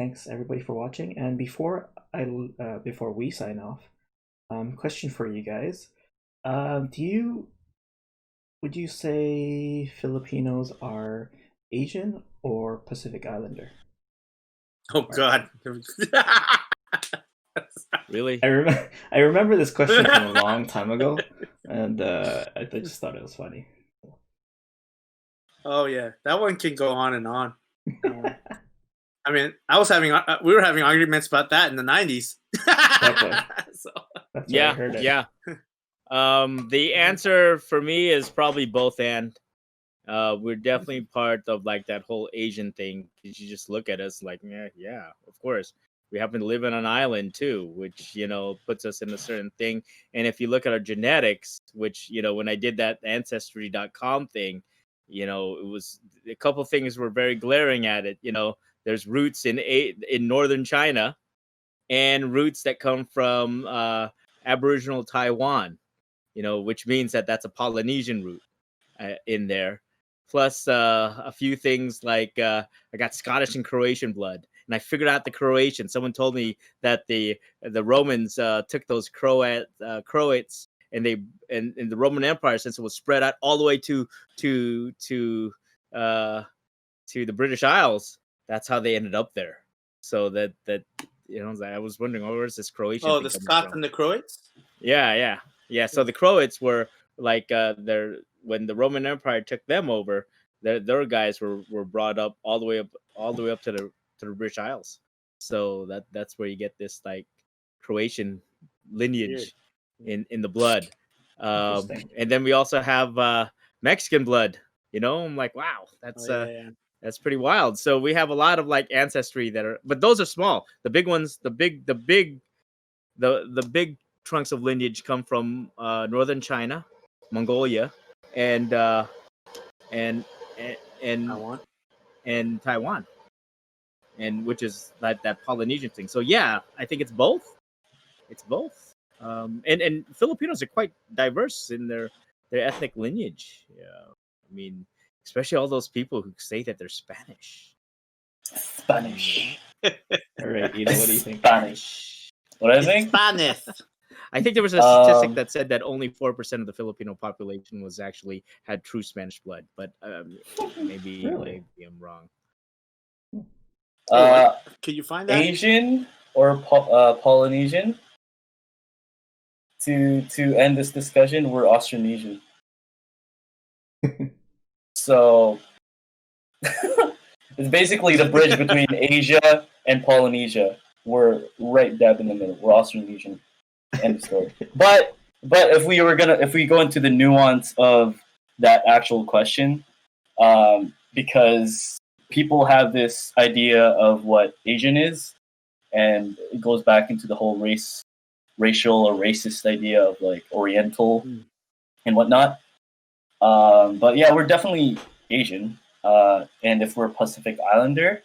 thanks everybody for watching. And before we sign off, question for you guys: do you would you say Filipinos are Asian or Pacific Islander? Oh Mark. God. Really? I remember this question from a long time ago, and I just thought it was funny. Oh yeah, that one can go on and on. I mean, we were having arguments about that in the 90s. Exactly. So, That's where I Yeah, heard it. yeah. The answer for me is probably both and. We're definitely part of like that whole Asian thing. You just look at us like, yeah, of course. We happen to live on an island too, which puts us in a certain thing. And if you look at our genetics, which when I did that ancestry.com thing, it was a couple things were very glaring at it. There's roots in northern China, and roots that come from Aboriginal Taiwan. Which means that that's a Polynesian root in there. Plus a few things like I got Scottish and Croatian blood, and I figured out the Croatian. Someone told me that the Romans took those Croats, and the Roman Empire, since it was spread out all the way to the British Isles, that's how they ended up there. So that I was wondering, where's this Croatian? Oh, the Scots and the Croats. Yeah. So the Croats were like when the Roman Empire took them over, their guys were brought up all the way up to the British Isles. So that's where you get this like Croatian lineage in the blood. And then we also have Mexican blood. I'm like, wow, that's pretty wild. So we have a lot of like ancestry but those are small. The big ones, the big trunks of lineage come from northern China, Mongolia, and Taiwan. and Taiwan, and which is like that Polynesian thing. So yeah, I think it's both. It's both. And Filipinos are quite diverse in their ethnic lineage. Yeah, I mean, especially all those people who say that they're Spanish. Spanish. All right, Ida, what do you think? Spanish. What do I think? Spanish. I think there was a statistic that said that only 4% of the Filipino population had true Spanish blood, but maybe I'm wrong. Can you find that? Asian or Polynesian? To end this discussion, we're Austronesian. So it's basically the bridge between Asia and Polynesia. We're right dab in the middle. We're Austronesian. End of story. But if we go into the nuance of that actual question, because people have this idea of what Asian is, and it goes back into the whole racial or racist idea of like Oriental and whatnot. But yeah, we're definitely Asian. And if we're Pacific Islander,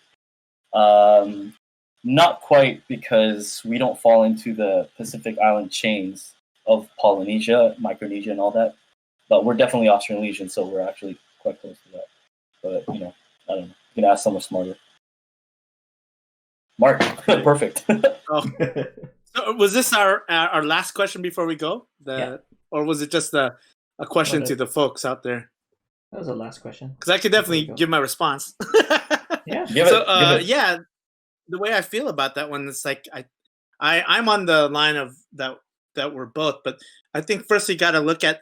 not quite, because we don't fall into the Pacific Island chains of Polynesia, Micronesia, and all that. But we're definitely Austronesian, so we're actually quite close to that. But I don't know. You can ask someone smarter. Mark, perfect. Oh. So was this our last question before we go? Or was it just a question to the folks out there? That was the last question. Because I could definitely give my response. Yeah. Give it. Yeah. The way I feel about that one, it's like I'm on the line of that we're both, but I think first you got to look at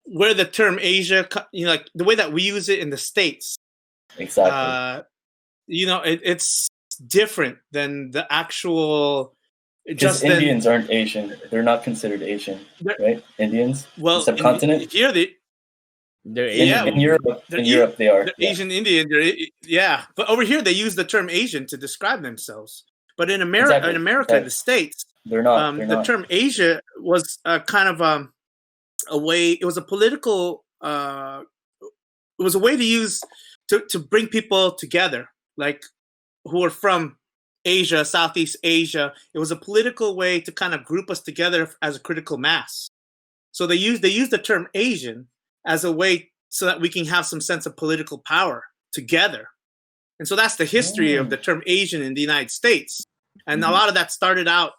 where the term Asia, like the way that we use it in the States. Exactly. It's different than the actual. Because Indians aren't Asian; they're not considered Asian, right? Indians, the subcontinent. They're Asian. In Europe, they are. They're Asian Indian. But over here they use the term Asian to describe themselves. But in America, the States, they're not. The term Asia was kind of a way. It was a political. It was a way to use to bring people together, like who are from Asia, Southeast Asia. It was a political way to kind of group us together as a critical mass. So they use the term Asian as a way so that we can have some sense of political power together. And so that's the history of the term Asian in the United States. And a lot of that started out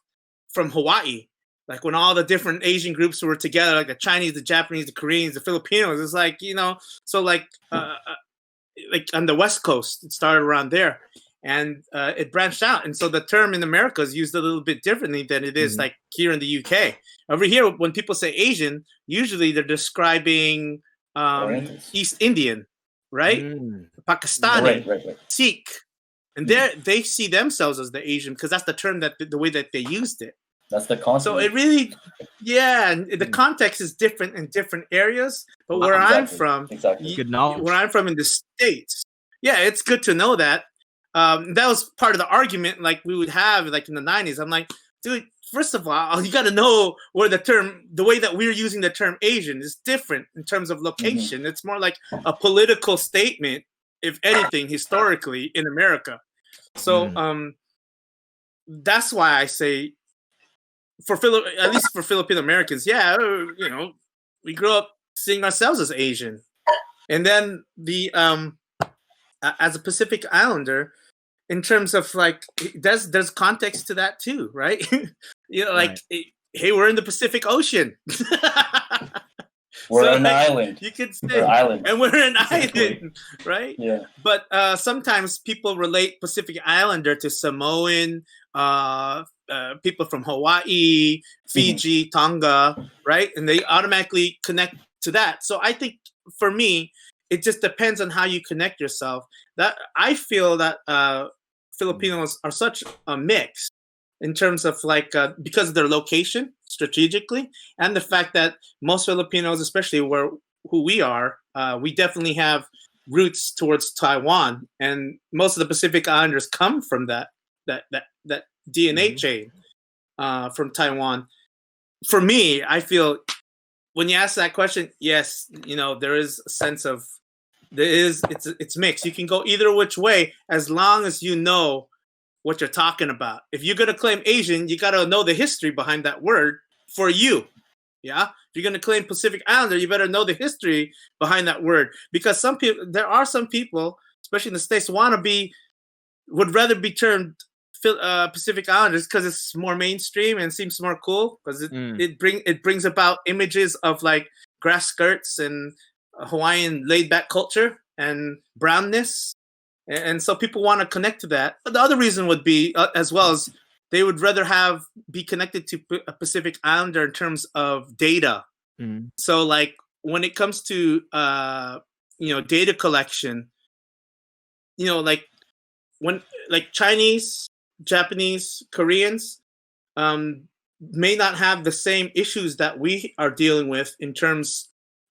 from Hawaii. Like when all the different Asian groups were together, like the Chinese, the Japanese, the Koreans, the Filipinos. It's like, so like on the West Coast, it started around there. And it branched out. And so the term in America is used a little bit differently than it is like here in the UK. Over here, when people say Asian, usually they're describing East Indian, right? Pakistani, right. Sikh. And they see themselves as the Asian because that's the term that the way that they used it. That's the concept. So it really, and the context is different in different areas. But where I'm from, where I'm from in the States, it's good to know that. That was part of the argument like we would have like in the 90s. I'm like, dude, first of all, you got to know where the way that we're using the term Asian is different in terms of location. It's more like a political statement, if anything, historically in America. So that's why I say, at least for Filipino Americans, we grew up seeing ourselves as Asian. And then as a Pacific Islander, in terms of like, there's context to that too, right? Hey, we're in the Pacific Ocean. We're an island. You could say, and we're an island, right? Yeah. But sometimes people relate Pacific Islander to Samoan, people from Hawaii, Fiji, Tonga, right? And they automatically connect to that. So I think for me, it just depends on how you connect yourself. That I feel that Filipinos are such a mix in terms of like because of their location strategically, and the fact that most Filipinos, especially who we are, we definitely have roots towards Taiwan, and most of the Pacific Islanders come from that DNA chain from Taiwan. For me, I feel when you ask that question, yes, there is a sense of it's mixed. You can go either which way as long as you know what you're talking about. If you're gonna claim Asian, you gotta know the history behind that word for you. Yeah. If you're gonna claim Pacific Islander, you better know the history behind that word, because there are some people, especially in the States, would rather be termed Pacific Islanders because it's more mainstream and seems more cool because it brings about images of like grass skirts and Hawaiian laid back culture and brownness. And so people want to connect to that. But the other reason would be, as well as they would rather be connected to a Pacific Islander in terms of data. So like when it comes to, data collection, like Chinese, Japanese, Koreans may not have the same issues that we are dealing with in terms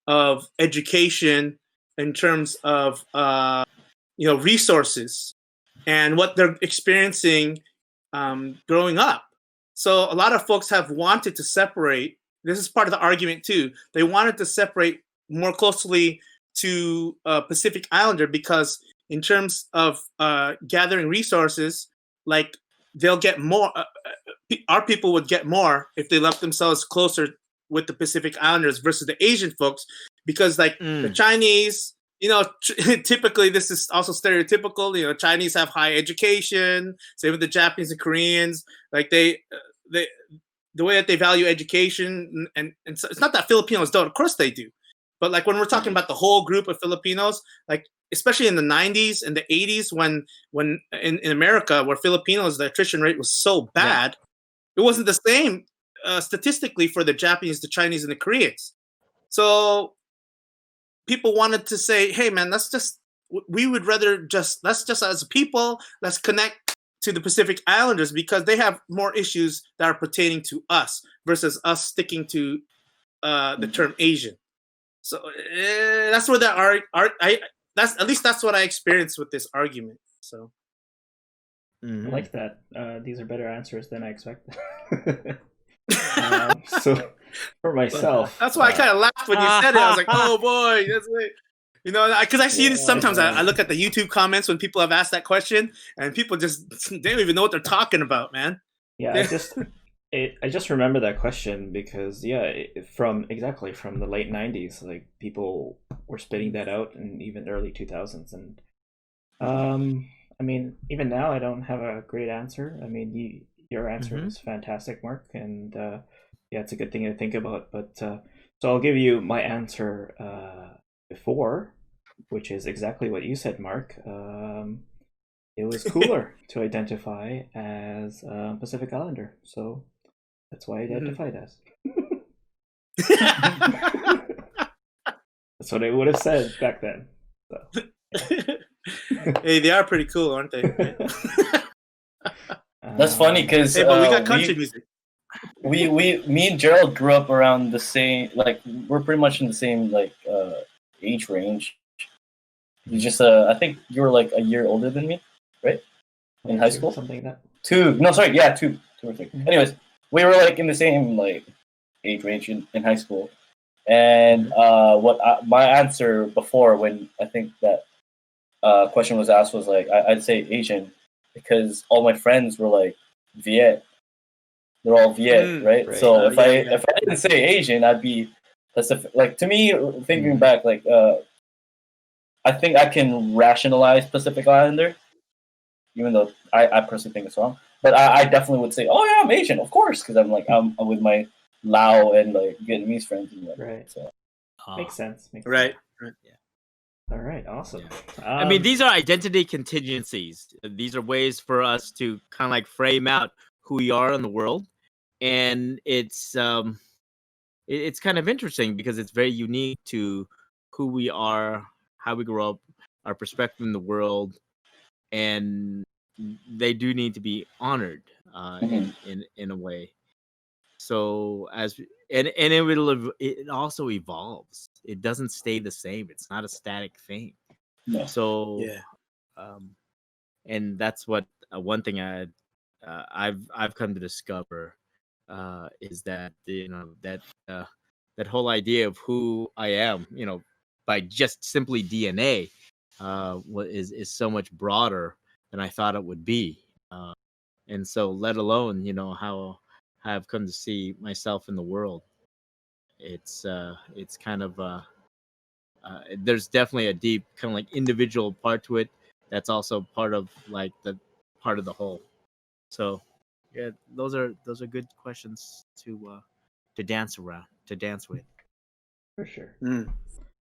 of education, in terms of, resources and what they're experiencing growing up. So a lot of folks have wanted to separate. This is part of the argument too. They wanted to separate more closely to Pacific Islander because in terms of gathering resources, like they'll get more, our people would get more if they left themselves closer with the Pacific Islanders versus the Asian folks, because like the Chinese, typically this is also stereotypical. Chinese have high education. Same with the Japanese and Koreans. Like the way that they value education, and so it's not that Filipinos don't. Of course they do. But like when we're talking about the whole group of Filipinos, like especially in the 90s and the 80s, when in America where Filipinos, the attrition rate was so bad, it wasn't the same statistically for the Japanese, the Chinese, and the Koreans. So people wanted to say, hey man, let's just as a people, let's connect to the Pacific Islanders because they have more issues that are pertaining to us versus us sticking to the term Asian. So that's where that's what I experienced with this argument. So I like that. These are better answers than I expected. So for myself, that's why I kind of laughed when you said it. I was like, oh boy, that's it. Because I see this sometimes. I look at the YouTube comments when people have asked that question, and people they don't even know what they're talking about, man. Yeah, I just remember that question because from the late 90s, like people were spitting that out, and even early 2000s, and I mean, even now, I don't have a great answer. I mean, your answer Mhm. was fantastic, Mark, and yeah, it's a good thing to think about. But so I'll give you my answer before, which is exactly what you said, Mark. It was cooler to identify as Pacific Islander, so that's why I identified as. That's what I would have said back then. So, Hey, they are pretty cool, aren't they? That's funny because Hey, but we got country music. me and Gerald grew up around the same, like we're pretty much in the same like age range. You just I think you were like a year older than me, right? In high school, something like that. 2. No, sorry, yeah, 2 or 3. Mhm. Anyways, we were like in the same like age range in high school, and my answer before when I think that question was asked was like I'd say Asian because all my friends were like Viet. They're all Viet, right? right. So if I Yeah. if I didn't say Asian, I'd be Pacific. Like to me, thinking Mhm. back, like I think I can rationalize Pacific Islander, even though I personally think it's wrong. But I definitely would say, oh yeah, I'm Asian, of course, because I'm with my Lao and like Vietnamese friends and whatnot. Right. So Makes sense. Makes Right. sense. All right. Awesome. Yeah. I mean, these are identity contingencies. These are ways for us to kind of like frame out who we are in the world, and it's kind of interesting because it's very unique to who we are, how we grow up, our perspective in the world, and they do need to be honored in a way. So and it also evolves. It doesn't stay the same. It's not a static thing. no. So Yeah. and that's what one thing I've come to discover is that that whole idea of who I am, by just simply DNA, is so much broader than I thought it would be. And so, let alone how I've come to see myself in the world. It's kind of there's definitely a deep kind of like individual part to it that's also part of like the part of the whole. So yeah, those are good questions to dance with. For sure.